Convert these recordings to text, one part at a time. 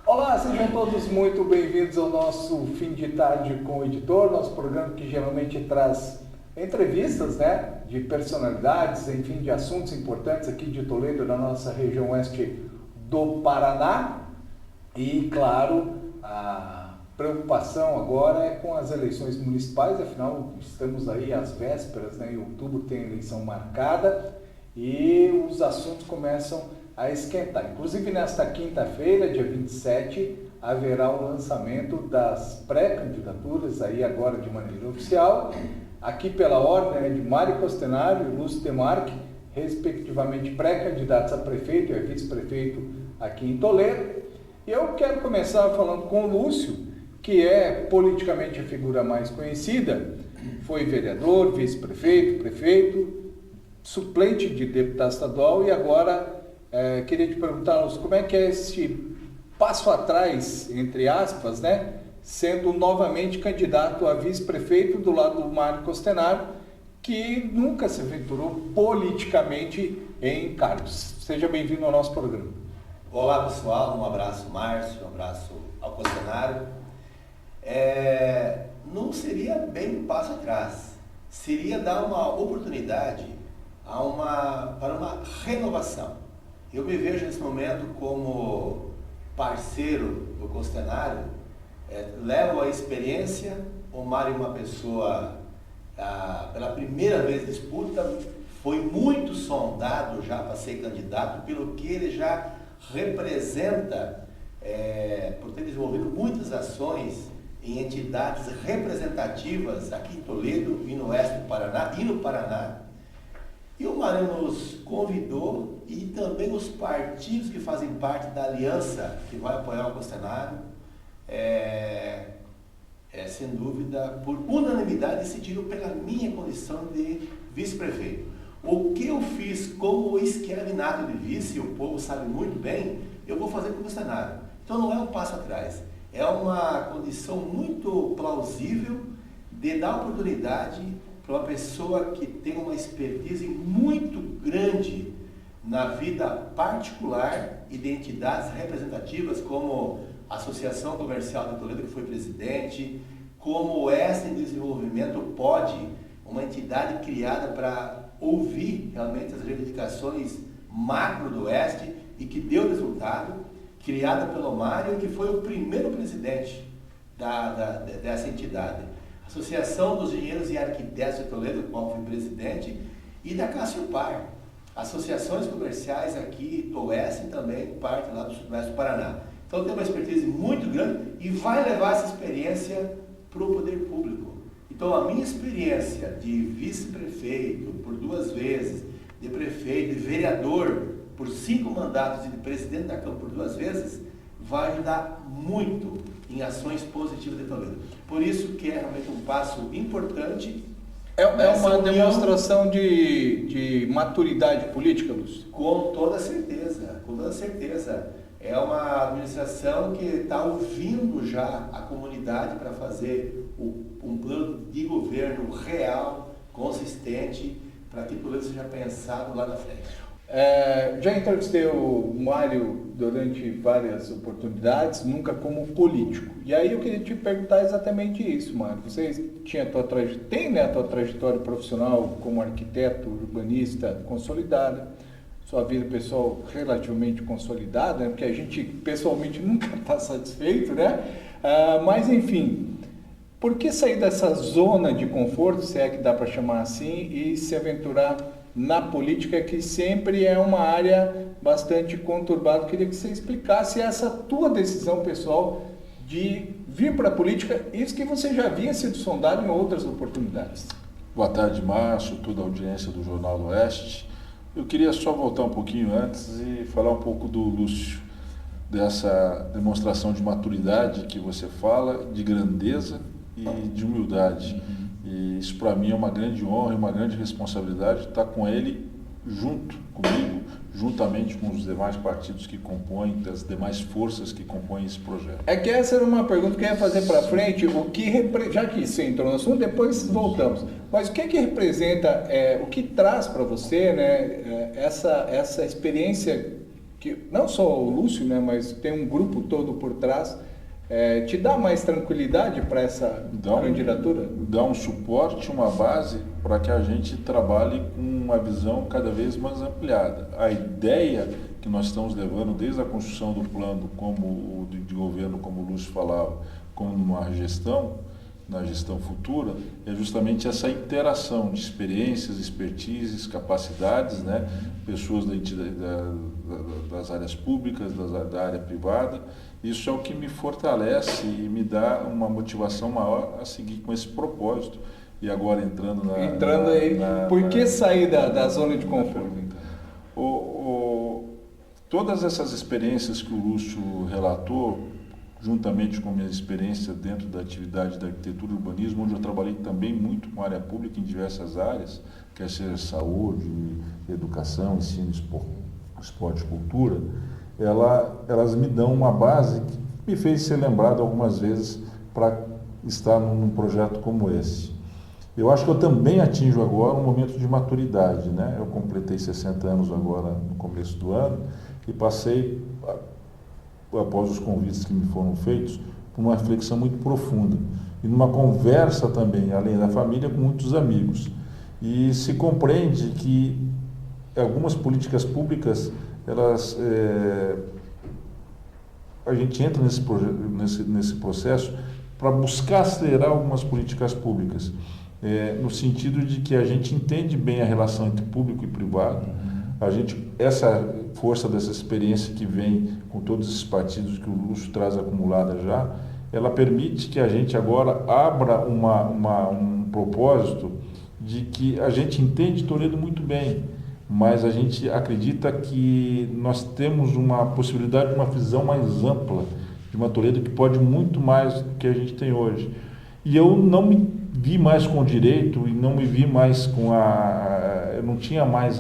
Olá, sejam todos muito bem-vindos ao nosso Fim de Tarde com o Editor, nosso programa que geralmente traz entrevistas, de personalidades, enfim, de assuntos importantes aqui de Toledo, da nossa região oeste do Paraná. E, claro, a preocupação agora é com as eleições municipais, afinal, estamos aí às vésperas, em outubro tem eleição marcada e os assuntos começam a esquentar. Inclusive, nesta quinta-feira, dia 27, haverá o lançamento das pré-candidaturas, aí agora de maneira oficial, aqui pela ordem de Mário Costenaro e Lúcio Demarque, respectivamente pré-candidatos a prefeito e a vice-prefeito aqui em Toledo. E eu quero começar falando com o Lúcio, que é politicamente a figura mais conhecida, foi vereador, vice-prefeito, prefeito, suplente de deputado estadual e agora queria te perguntar, Lúcio, como é que é esse passo atrás, entre aspas, sendo novamente candidato a vice-prefeito do lado do Mário Costenaro, que nunca se aventurou politicamente em cargos. Seja bem-vindo ao nosso programa. Olá, pessoal, um abraço, Márcio, um abraço ao Costenaro. Não seria bem um passo atrás, seria dar uma oportunidade para uma renovação. Eu me vejo nesse momento como parceiro do Costenaro, levo a experiência, o Mário é uma pessoa, pela primeira vez disputa, foi muito sondado já para ser candidato, pelo que ele já representa, por ter desenvolvido muitas ações em entidades representativas aqui em Toledo e no oeste do Paraná e no Paraná. E o Mário nos convidou e também os partidos que fazem parte da aliança que vai apoiar o Costenaro, sem dúvida, por unanimidade, decidiram pela minha condição de vice-prefeito. O que eu fiz como esquerdo de vice, o povo sabe muito bem, eu vou fazer com o Costenaro. Então não é um passo atrás, é uma condição muito plausível de dar oportunidade para uma pessoa que tem uma expertise muito grande na vida particular e de entidades representativas como a Associação Comercial de Toledo, que foi presidente, como o Oeste em Desenvolvimento pode, uma entidade criada para ouvir realmente as reivindicações macro do Oeste e que deu resultado, criada pelo Mário, que foi o primeiro presidente dessa entidade. Associação dos Engenheiros e Arquitetos de Toledo, do qual fui presidente, e da Cassiopar, associações comerciais aqui do Oeste e também parte lá do Sudoeste do Paraná. Então tem uma expertise muito grande e vai levar essa experiência para o poder público. Então a minha experiência de vice-prefeito por 2 vezes, de prefeito, de vereador por 5 mandatos e de presidente da Câmara por 2 vezes, vai ajudar muito em ações positivas de Toledo. Por isso que é realmente um passo importante. É uma demonstração de maturidade política, Lúcio? Com toda certeza, com toda certeza. É uma administração que está ouvindo já a comunidade para fazer um plano de governo real, consistente, para que Toledo seja pensado lá na frente. Já entrevistei o Mário durante várias oportunidades, nunca como político. E aí eu queria te perguntar exatamente isso, Mário. Você tem a tua trajetória profissional como arquiteto, urbanista consolidada, sua vida pessoal relativamente consolidada, porque a gente pessoalmente nunca está satisfeito, mas enfim, por que sair dessa zona de conforto, se é que dá para chamar assim, e se aventurar na política, que sempre é uma área bastante conturbada? Queria que você explicasse essa tua decisão pessoal de vir para a política, isso que você já havia sido sondado em outras oportunidades. Boa tarde, Márcio, toda a audiência do Jornal do Oeste. Eu queria só voltar um pouquinho antes e falar um pouco do Lúcio, dessa demonstração de maturidade que você fala, de grandeza e de humildade. E isso para mim é uma grande honra e uma grande responsabilidade estar com ele junto comigo, juntamente com os demais partidos que compõem, das demais forças que compõem esse projeto. É que essa era uma pergunta que eu ia fazer para frente, já que você entrou no assunto, depois voltamos. Mas o que representa, o que traz para você, né, essa experiência que não só o Lúcio, né, mas tem um grupo todo por trás, te dá mais tranquilidade para essa candidatura? Dá um suporte, uma base para que a gente trabalhe com uma visão cada vez mais ampliada. A ideia que nós estamos levando desde a construção do plano, como o de governo, como o Lúcio falava, como numa gestão, na gestão futura, é justamente essa interação de experiências, expertises, capacidades, né? Pessoas das áreas públicas, da área privada. Isso é o que me fortalece e me dá uma motivação maior a seguir com esse propósito. E agora entrando aí, por que sair da zona de conforto? Todas essas experiências que o Lúcio relatou, juntamente com a minha experiência dentro da atividade da arquitetura e urbanismo, onde eu trabalhei também muito com a área pública em diversas áreas, quer seja saúde, educação, ensino, esporte e cultura, elas me dão uma base que me fez ser lembrado algumas vezes para estar num projeto como esse. Eu acho que eu também atinjo agora um momento de maturidade, né? Eu completei 60 anos agora no começo do ano e passei, após os convites que me foram feitos, por uma reflexão muito profunda e numa conversa também, além da família, com muitos amigos. E se compreende que algumas políticas públicas, a gente entra nesse processo para buscar acelerar algumas políticas públicas, no sentido de que a gente entende bem a relação entre público e privado. Essa força dessa experiência que vem com todos esses partidos que o Lúcio traz acumulada já, ela permite que a gente agora abra um propósito de que a gente entende Toledo muito bem, mas a gente acredita que nós temos uma possibilidade de uma visão mais ampla de uma Toledo que pode muito mais do que a gente tem hoje. E eu não me vi mais com o direito e não me vi mais com eu não tinha mais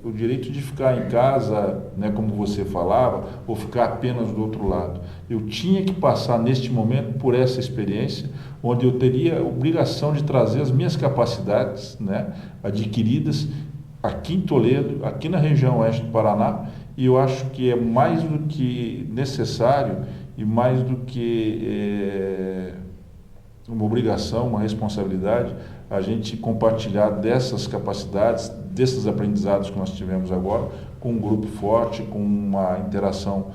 o direito de ficar em casa, né, como você falava, ou ficar apenas do outro lado. Eu tinha que passar neste momento por essa experiência, onde eu teria a obrigação de trazer as minhas capacidades, né, adquiridas aqui em Toledo, aqui na região oeste do Paraná, e eu acho que é mais do que necessário e mais do que uma obrigação, uma responsabilidade, a gente compartilhar dessas capacidades, desses aprendizados que nós tivemos agora, com um grupo forte, com uma interação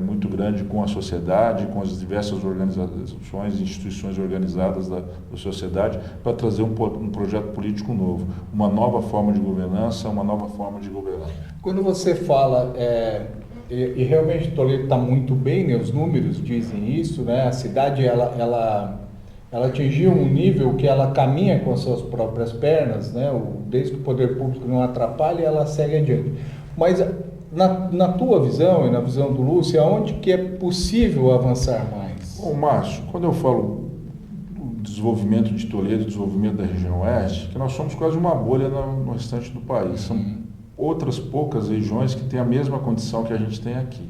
muito grande com a sociedade, com as diversas organizações e instituições organizadas da sociedade, para trazer um projeto político novo, uma nova forma de governança, uma nova forma de governar. Quando você fala, e realmente Toledo está muito bem, né, os números dizem isso, né, a cidade ela atingiu um nível que ela caminha com as suas próprias pernas, né, desde que o poder público não atrapalhe, ela segue adiante. Mas na tua visão e na visão do Lúcio, aonde que é possível avançar mais? Bom, Márcio, quando eu falo do desenvolvimento de Toledo, desenvolvimento da região oeste, que nós somos quase uma bolha no restante do país. São outras poucas regiões que têm a mesma condição que a gente tem aqui.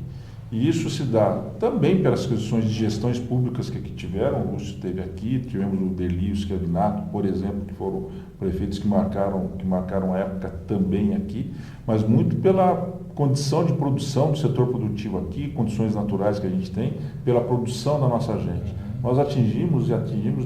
E isso se dá também pelas questões de gestões públicas que aqui tiveram. O Lúcio esteve aqui, tivemos o Derli e o Schiavinato, por exemplo, que foram prefeitos que marcaram a época também aqui, mas muito pela condição de produção do setor produtivo aqui, condições naturais que a gente tem, pela produção da nossa gente. Nós atingimos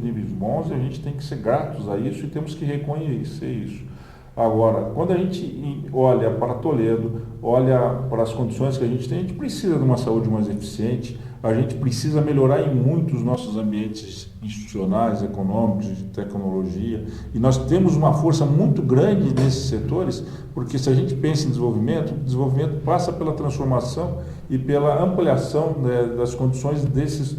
níveis bons e a gente tem que ser gratos a isso e temos que reconhecer isso. Agora, quando a gente olha para Toledo, olha para as condições que a gente precisa de uma saúde mais eficiente, a gente precisa melhorar em muito os nossos ambientes institucionais, econômicos, de tecnologia, e nós temos uma força muito grande nesses setores, porque se a gente pensa em desenvolvimento, o desenvolvimento passa pela transformação e pela ampliação, né, das condições desses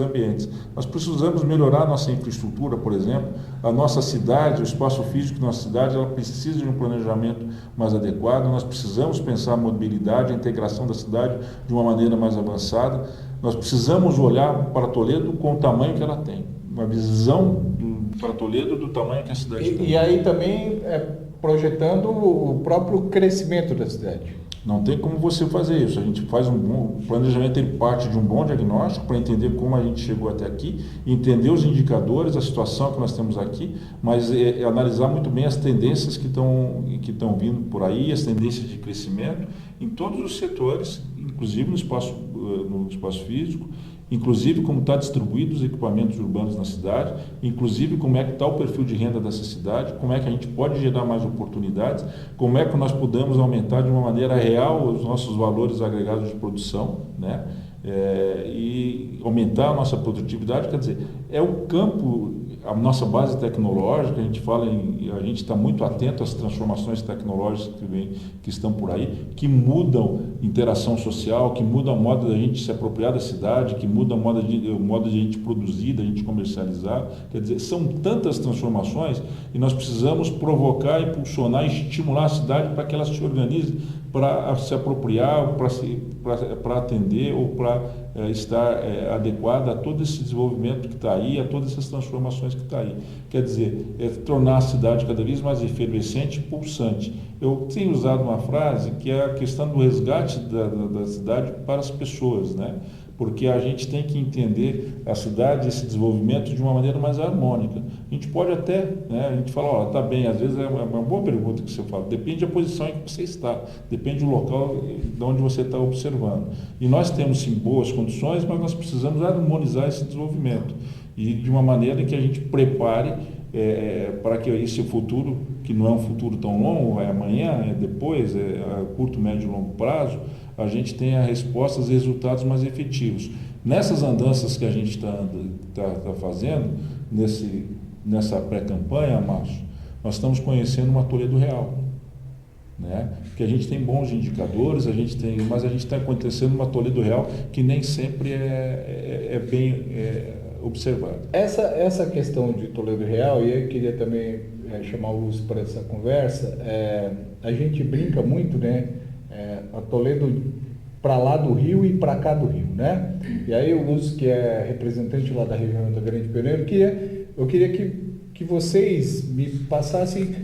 ambientes. Nós precisamos melhorar a nossa infraestrutura, por exemplo, a nossa cidade, o espaço físico da nossa cidade, ela precisa de um planejamento mais adequado, nós precisamos pensar a mobilidade, a integração da cidade de uma maneira mais avançada, nós precisamos olhar para Toledo com o tamanho que ela tem, uma visão para Toledo do tamanho que a cidade tem. E aí também projetando o próprio crescimento da cidade. Não tem como você fazer isso. A gente faz o planejamento, ele parte de um bom diagnóstico para entender como a gente chegou até aqui, entender os indicadores, a situação que nós temos aqui, mas analisar muito bem as tendências que estão vindo por aí, as tendências de crescimento em todos os setores, inclusive no espaço físico, inclusive como está distribuído os equipamentos urbanos na cidade, inclusive como é que está o perfil de renda dessa cidade, como é que a gente pode gerar mais oportunidades, como é que nós podemos aumentar de uma maneira real os nossos valores agregados de produção, né? E aumentar a nossa produtividade. Quer dizer, é o campo, a nossa base tecnológica, a gente está muito atento às transformações tecnológicas que estão por aí, que mudam interação social, que mudam o modo da gente se apropriar da cidade, que mudam o modo de a gente produzir, da gente comercializar. Quer dizer, são tantas transformações e nós precisamos provocar, impulsionar, estimular a cidade para que ela se organize para se apropriar, para atender ou para estar adequada a todo esse desenvolvimento que está aí, a todas essas transformações que está aí. Quer dizer, tornar a cidade cada vez mais efervescente e pulsante. Eu tenho usado uma frase que é a questão do resgate da cidade para as pessoas, né? Porque a gente tem que entender a cidade, esse desenvolvimento de uma maneira mais harmônica. A gente pode até, né, a gente fala, tá bem, às vezes é uma boa pergunta que você fala, depende da posição em que você está, depende do local de onde você está observando. E nós temos sim boas condições, mas nós precisamos harmonizar esse desenvolvimento e de uma maneira que a gente prepare para que esse futuro, que não é um futuro tão longo, é amanhã, é depois, é a curto, médio e longo prazo, a gente tenha respostas e resultados mais efetivos. Nessas andanças que a gente está fazendo, nessa pré-campanha, Márcio, nós estamos conhecendo uma Toledo real, né? Que a gente tem bons indicadores, mas a gente está acontecendo uma Toledo real que nem sempre é bem observada. Essa questão de Toledo real, e eu queria também chamar o Lúcio para essa conversa, a gente brinca muito, né? A Toledo para lá do Rio e para cá do Rio, né? E aí o Lúcio, que é representante lá da região da Grande Pioneiro, eu queria que vocês me passassem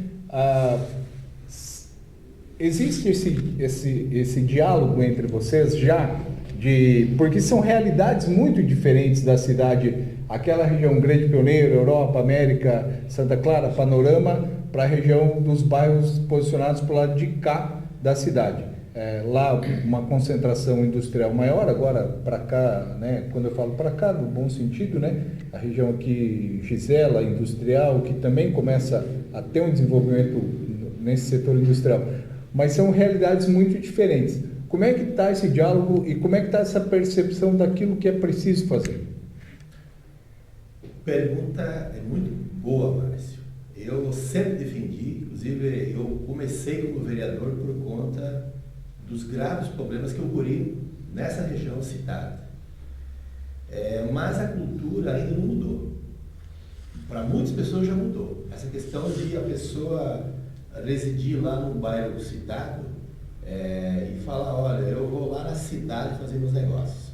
existe esse diálogo entre vocês já, porque são realidades muito diferentes da cidade, aquela região Grande Pioneiro, Europa, América, Santa Clara, Panorama, para a região dos bairros posicionados para o lado de cá da cidade. Lá uma concentração industrial maior, agora para cá, né, quando eu falo para cá, no bom sentido, né, a região aqui, Gisela, industrial, que também começa a ter um desenvolvimento nesse setor industrial, mas são realidades muito diferentes. Como é que está esse diálogo e como é que está essa percepção daquilo que é preciso fazer? Pergunta é muito boa, Márcio. Eu sempre defendi, inclusive eu comecei como vereador por conta dos graves problemas que ocorriam nessa região citada. Mas a cultura ainda não mudou. Para muitas pessoas já mudou. Essa questão de a pessoa residir lá no bairro citado e falar, olha, eu vou lá na cidade fazer meus negócios.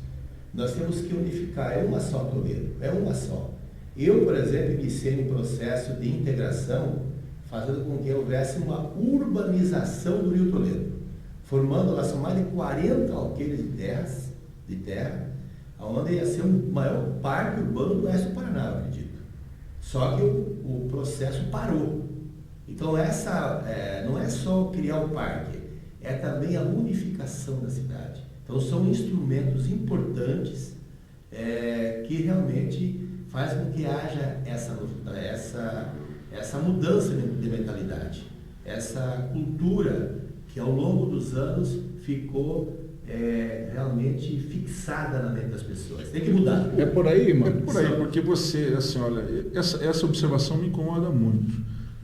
Nós temos que unificar, é uma só Toledo, é uma só. Eu, por exemplo, iniciei um processo de integração fazendo com que houvesse uma urbanização do Rio Toledo, formando lá, são mais de 40 alqueires de terra, onde ia ser o maior parque urbano do oeste do Paraná, eu acredito. Só que o processo parou. Então, não é só criar o parque, é também a unificação da cidade. Então, são instrumentos importantes que realmente fazem com que haja essa mudança de mentalidade, essa cultura que ao longo dos anos ficou realmente fixada na mente das pessoas. Tem que mudar. É por aí, mano? É por aí, porque você, assim, olha, essa observação me incomoda muito,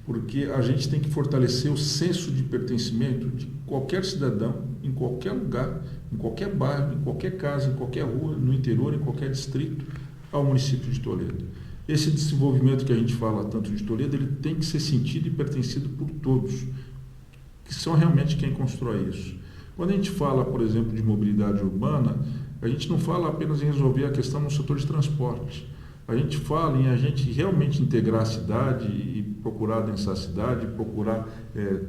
porque a gente tem que fortalecer o senso de pertencimento de qualquer cidadão, em qualquer lugar, em qualquer bairro, em qualquer casa, em qualquer rua, no interior, em qualquer distrito, ao município de Toledo. Esse desenvolvimento que a gente fala tanto de Toledo, ele tem que ser sentido e pertencido por todos, que são realmente quem constrói isso. Quando a gente fala, por exemplo, de mobilidade urbana, a gente não fala apenas em resolver a questão no setor de transporte. A gente fala em a gente realmente integrar a cidade e procurar adensar a cidade, procurar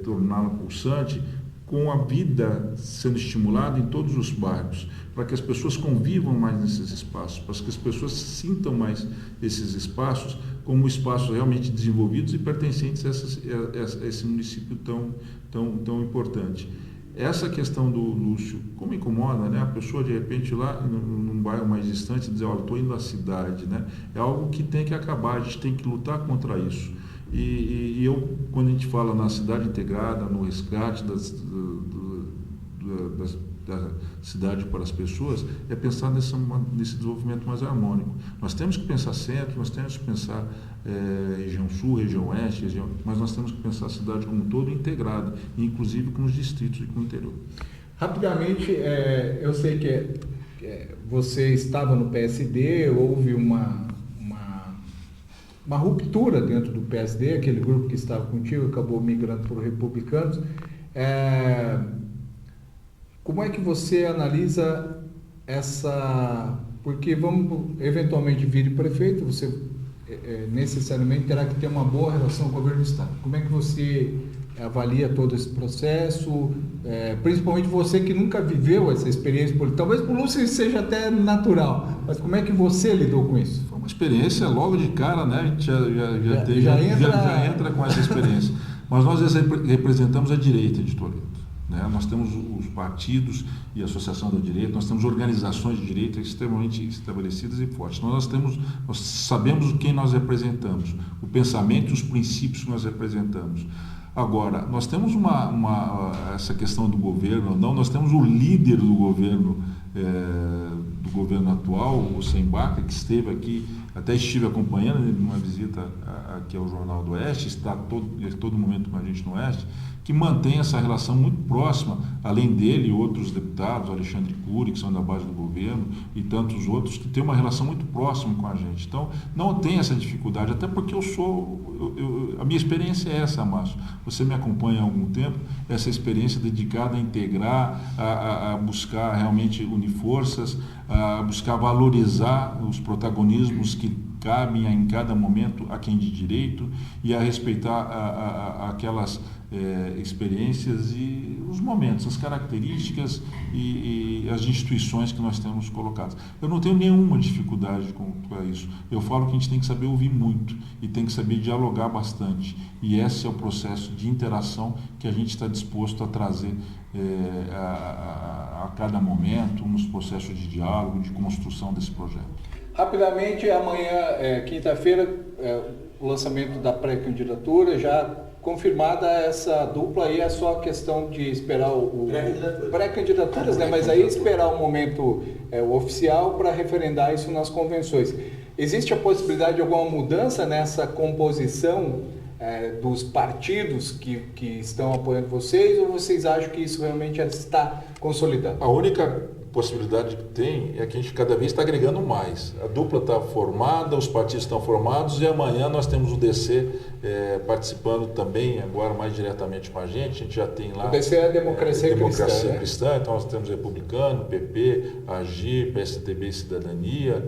torná-la pulsante, com a vida sendo estimulada em todos os bairros, para que as pessoas convivam mais nesses espaços, para que as pessoas sintam mais esses espaços como espaços realmente desenvolvidos e pertencentes a esse município tão importante. Essa questão do Lúcio, como incomoda, né? A pessoa de repente lá num bairro mais distante dizer, olha, estou indo à cidade, né? É algo que tem que acabar, a gente tem que lutar contra isso. E eu, quando a gente fala na cidade integrada, no resgate da cidade para as pessoas, é pensar nesse desenvolvimento mais harmônico. Nós temos que pensar centro, nós temos que pensar região sul, região oeste, mas nós temos que pensar a cidade como um todo integrada, inclusive com os distritos e com o interior. Rapidamente, eu sei que você estava no PSD, houve uma ruptura dentro do PSD, aquele grupo que estava contigo acabou migrando para os republicanos. Como é que você analisa essa... Porque vamos eventualmente vir prefeito, você necessariamente terá que ter uma boa relação com o governo do Estado. Como é que você avalia todo esse processo, principalmente você que nunca viveu essa experiência política? Talvez para o Lúcio seja até natural, mas como é que você lidou com isso? Foi uma experiência logo de cara, né? A gente já entra com essa experiência. Mas nós representamos a direita de Toledo. Né? Nós temos os partidos e a Associação da Direita, nós temos organizações de direita extremamente estabelecidas e fortes. Nós sabemos quem nós representamos, o pensamento e os princípios que nós representamos. Agora, nós temos essa questão do governo, não, nós temos o líder do governo atual, o Sembaca, que esteve aqui, até estive acompanhando numa visita aqui ao Jornal do Oeste, está todo momento com a gente no Oeste, que mantém essa relação muito próxima, além dele e outros deputados, Alexandre Cury, que são da base do governo, e tantos outros, que têm uma relação muito próxima com a gente. Então, não tem essa dificuldade, até porque a minha experiência é essa, Márcio. Você me acompanha há algum tempo, essa experiência dedicada a integrar, a buscar realmente unir forças, a buscar valorizar os protagonismos que cabem em cada momento a quem de direito e a respeitar aquelas experiências e os momentos, as características e as instituições que nós temos colocadas. Eu não tenho nenhuma dificuldade com isso. Eu falo que a gente tem que saber ouvir muito e tem que saber dialogar bastante. E esse é o processo de interação que a gente está disposto a trazer a cada momento, nos processos de diálogo, de construção desse projeto. Rapidamente, amanhã, quinta-feira, o lançamento da pré-candidatura, já confirmada essa dupla, aí é só questão de esperar o pré-candidaturas, né? Mas aí esperar o momento oficial para referendar isso nas convenções. Existe a possibilidade de alguma mudança nessa composição dos partidos que estão apoiando vocês, ou vocês acham que isso realmente já está consolidado? A única possibilidade que tem é que a gente cada vez está agregando mais. A dupla está formada, os partidos estão formados e amanhã nós temos o DC participando também, agora mais diretamente com a gente já tem lá... O DC é a Democracia Cristã, né? Então nós temos Republicano, PP, AGIR, PSDB e Cidadania,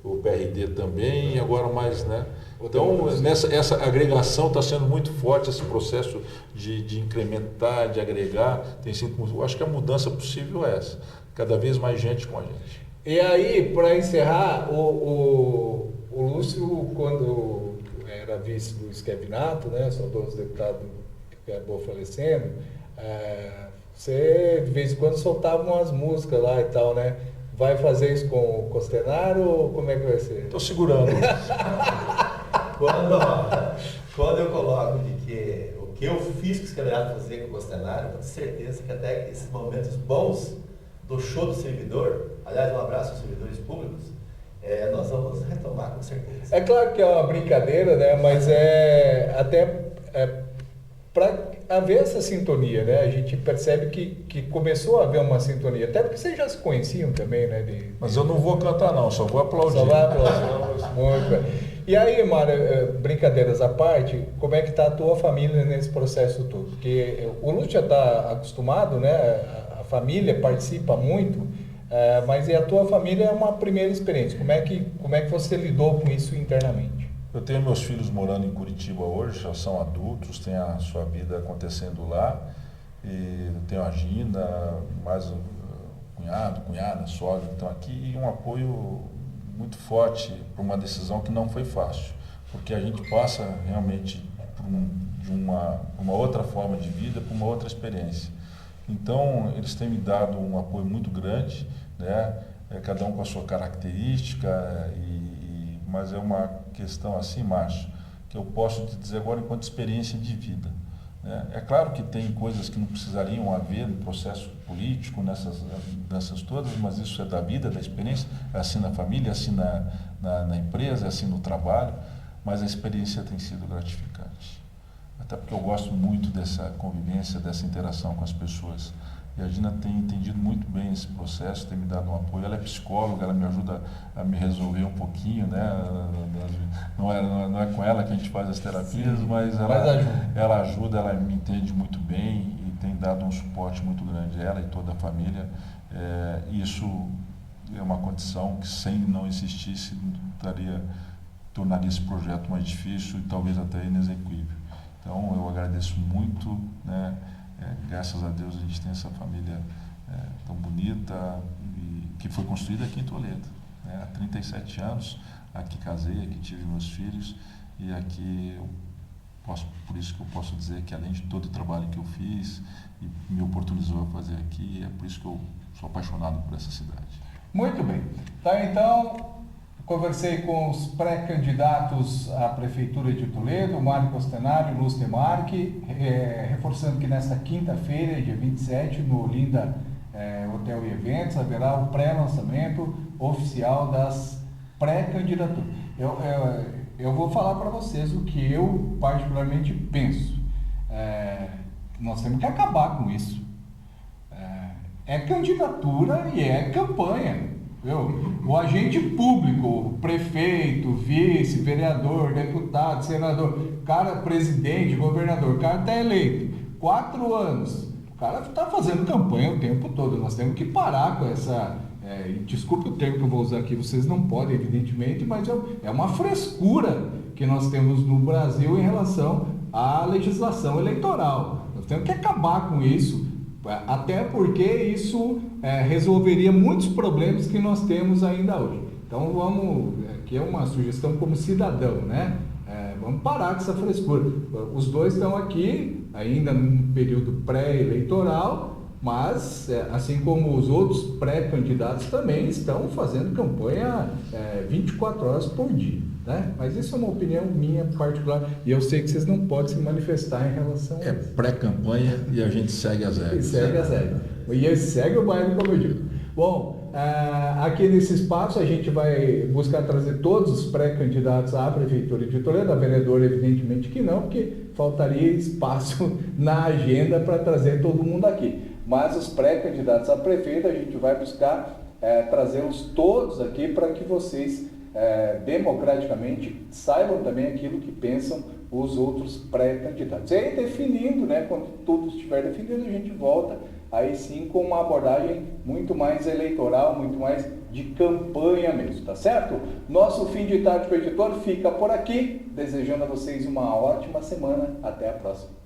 o PRD também e agora mais, né? Então, essa agregação está sendo muito forte, esse processo de incrementar, de agregar, tem sido, eu acho que a mudança possível é essa, cada vez mais gente com a gente. E aí, para encerrar, o Lúcio, quando era vice do Esquevinato, né, saudoso deputado que acabou falecendo, você de vez em quando soltava umas músicas lá e tal, né? Vai fazer isso com o Costenaro ou como é que vai ser? Estou segurando. Quando eu coloco de que o que eu fiz com o Esquevinato fazer com o Costenaro, eu tenho certeza que até esses momentos bons do show do servidor, aliás, um abraço aos servidores públicos, nós vamos retomar com certeza. É claro que é uma brincadeira, né? Mas para haver essa sintonia, né? A gente percebe que começou a haver uma sintonia, até porque vocês já se conheciam também, né? Mas eu não vou cantar não, só vou aplaudir. Só vai aplaudir. Muito bem. E aí, Mário, brincadeiras à parte, como é que está a tua família nesse processo todo? Porque o Lúcio já está acostumado, né? A família participa muito, mas e a tua família é uma primeira experiência. Como é que você lidou com isso internamente? Eu tenho meus filhos morando em Curitiba hoje, já são adultos, têm a sua vida acontecendo lá. eu tenho a Gina, mais um cunhado, cunhada, sogra, então aqui um apoio muito forte para uma decisão que não foi fácil, porque a gente passa realmente de uma outra forma de vida para uma outra experiência. Então, eles têm me dado um apoio muito grande, né? Cada um com a sua característica, mas é uma questão assim, Márcio, que eu posso te dizer agora enquanto experiência de vida. Né? É claro que tem coisas que não precisariam haver no processo político, nessas todas, mas isso é da vida, da experiência, é assim na família, é assim na empresa, é assim no trabalho, mas a experiência tem sido gratificante. Até porque eu gosto muito dessa convivência, dessa interação com as pessoas. E a Gina tem entendido muito bem esse processo, tem me dado um apoio. Ela é psicóloga, ela me ajuda a me resolver um pouquinho, né? Não é com ela que a gente faz as terapias, mas ela ajuda, ela me entende muito bem e tem dado um suporte muito grande a ela e toda a família. Isso é uma condição que, sem não existisse, tornaria esse projeto mais difícil e talvez até inexequível. Então, eu agradeço muito, né? Graças a Deus a gente tem essa família tão bonita que foi construída aqui em Toledo. Né? Há 37 anos, aqui casei, aqui tive meus filhos e aqui por isso que eu posso dizer que além de todo o trabalho que eu fiz e me oportunizou a fazer aqui, é por isso que eu sou apaixonado por essa cidade. Muito bem. Tá, então, conversei com os pré-candidatos à Prefeitura de Toledo, Mário Costenari e Lúcio Demarque, reforçando que nesta quinta-feira, dia 27, no Olinda Hotel e Eventos, haverá o pré-lançamento oficial das pré-candidaturas. Eu vou falar para vocês o que eu particularmente penso. Nós temos que acabar com isso. É candidatura e é campanha. O agente público, prefeito, vice, vereador, deputado, senador, cara, presidente, governador, o cara está eleito, 4 anos, o cara está fazendo campanha o tempo todo. Nós temos que parar com essa, desculpe o termo que eu vou usar aqui, vocês não podem, evidentemente, mas é uma frescura que nós temos no Brasil em relação à legislação eleitoral. Nós temos que acabar com isso. Até porque isso resolveria muitos problemas que nós temos ainda hoje. Então aqui é uma sugestão como cidadão, né? Vamos parar com essa frescura. Os dois estão aqui ainda num período pré-eleitoral, mas assim como os outros pré-candidatos também estão fazendo campanha 24 horas por dia. Né? Mas isso é uma opinião minha particular e eu sei que vocês não podem se manifestar em relação a isso. É pré-campanha e a gente segue as regras. E segue o baile, como eu digo. Bom, aqui nesse espaço a gente vai buscar trazer todos os pré-candidatos à Prefeitura de Toledo. A vereadora, evidentemente que não, porque faltaria espaço na agenda para trazer todo mundo aqui. Mas os pré-candidatos a prefeito a gente vai buscar trazê-los todos aqui para que vocês democraticamente saibam também aquilo que pensam os outros pré-candidatos. E aí, definindo, né, quando tudo estiver definido, a gente volta aí sim com uma abordagem muito mais eleitoral, muito mais de campanha mesmo, tá certo? Nosso Fim de Tarde com o Editor fica por aqui, desejando a vocês uma ótima semana. Até a próxima.